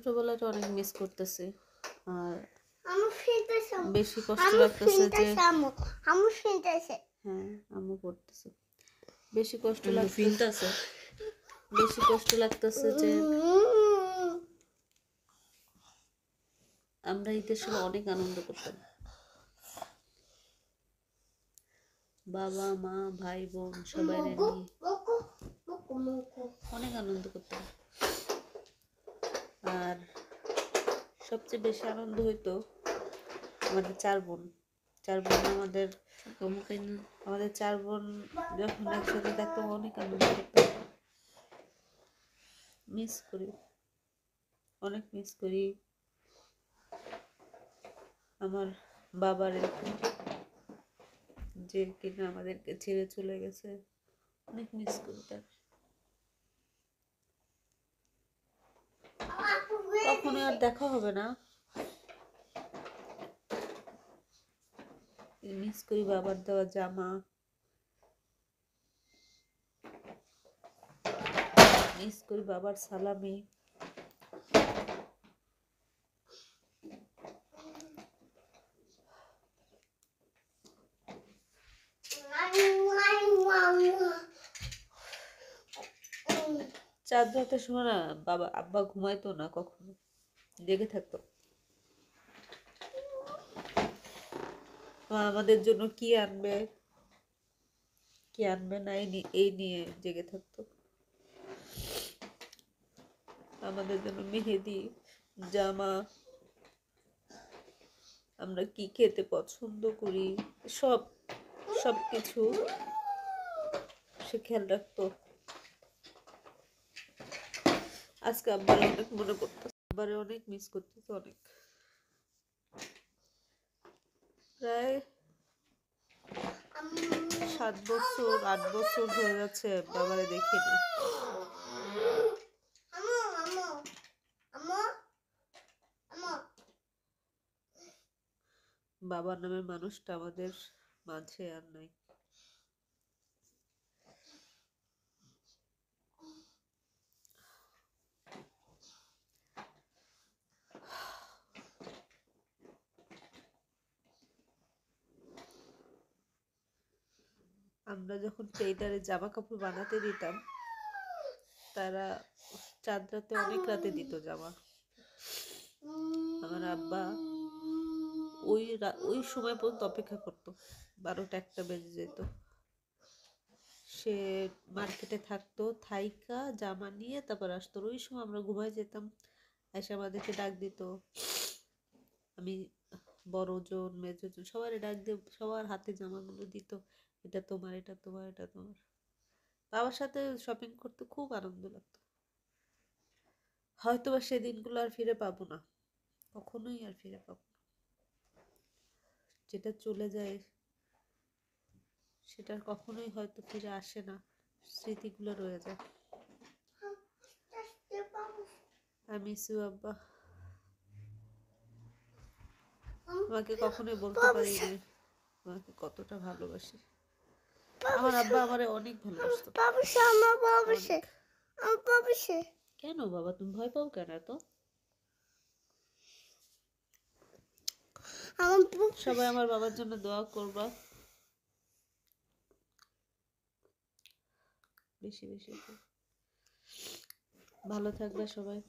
ছোটবেলাটা অনেক মিস করতেছি। আর আমার ফ্রেন্ড আছে, বেশি কষ্ট লাগতেছে যে আমার ফ্রেন্ড আছে। হ্যাঁ আম্মু পড়তেছে। বেশি কষ্ট লাগতেছে যে আমরা ঈদের সময় অনেক আনন্দ করতাম। বাবা মা ভাই বোন সবাই নিয়ে অনেক আনন্দ করতাম। আর সবচেয়ে বেশি আনন্দ হইতো আমাদের চার বোন আমাদের চার বোন যখন একসাথে থাকতাম অনেক আনন্দ করতাম। অনেক মিস করি আমার বাবার, যে কিনা আমাদেরকে ছেড়ে চলে গেছে। অনেক মিস করি তার। কখনো আর দেখা হবে না। মিস করি বাবার দেওয়া জামা, মিস করি বাবার সালামি। চাঁদ রাতের সময় না আব্বা ঘুমাইতো না, কখনো জেগে থাকতো। আমাদের জন্য কি আনবে না এই নিয়ে জেগে থাকতো। আমাদের জন্য মেহেদি, জামা, আমরা কি খেতে পছন্দ করি, সবকিছু সে খেয়াল রাখতো। আজকে আব্বারে অনেক মনে করতো, আব্বারে অনেক মিস করতেছে। অনেক, প্রায় 7 বছর 8 বছর হয়ে যাচ্ছে বাবারে দেখি না। বাবার নামের মানুষটা আমাদের মাঝে আর নাই। আমরা যখন টেইলারে জামা কাপড় বানাতে দিতাম, তারা চাঁদ রাতে অনেক রাতে দিত জামা। আমার আব্বা ওই সময় পর্যন্ত অপেক্ষা করতো। 12টা 1টা বেজে যেত। সে মার্কেটে থাকতো, থাইকা জামা নিয়ে তারপর আসতো। ওই সময় আমরা ঘুমাই যেতাম, এসে আমাদেরকে ডাক দিত। আমি বড়জন মেজজন সবার ডাক দিয়ে সবার হাতে জামাগুলো দিত, এটা তোমার, এটা তোমার, এটা তোমার। বাবার সাথে শপিং করতে খুব আনন্দ লাগতো। হয়তো বা সে দিনগুলো আর ফিরে পাবো না, কখনোই আর ফিরে পাবো না। যেটা চলে যায় সেটা কখনোই হয়তো ফিরে আসে না, স্মৃতিগুলো রয়ে যায়। আই মিস ইউ আব্বা। তোমাকে কখনোই বলতে পারিনি তোমাকে কতটা ভালোবাসি। আমার আব্বা আমারে অনেক ভালোবাসতো। কেন বাবা, তুমি ভয় পাও কেন এত? সবাই আমার বাবার জন্য দোয়া করবা, বেশি বেশি। ভালো থাকবে সবাই।